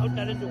Out dari tu.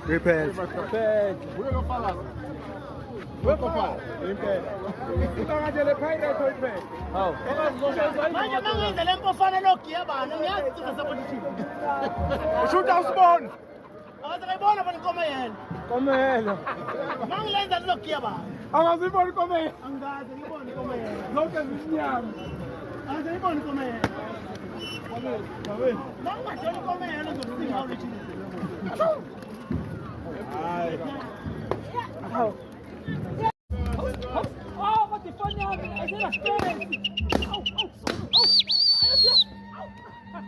Repaired. Manje mangenze le mpofana logiya bana ngiyazi ukuthi sabothini. Ushuta usibona. Awazayibona bona inkomo yena. Komela. Mangilenza logiya bana. Angazibona komela. Angazi ngibona inkomo yena. Zonke zinyama. Awazayibona inkomo yena. Mangingadona inkomo yena uzokusinga awulichini. Hayi. Oh, what the fun you having? I said a space.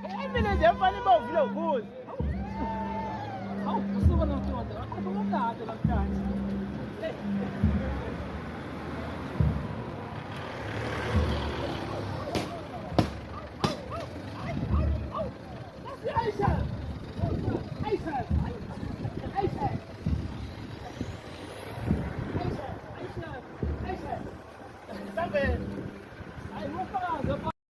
I mean, they're funny about flow, good. Oh, what's the one I'm doing? I don't know that I'm trying. Stop it!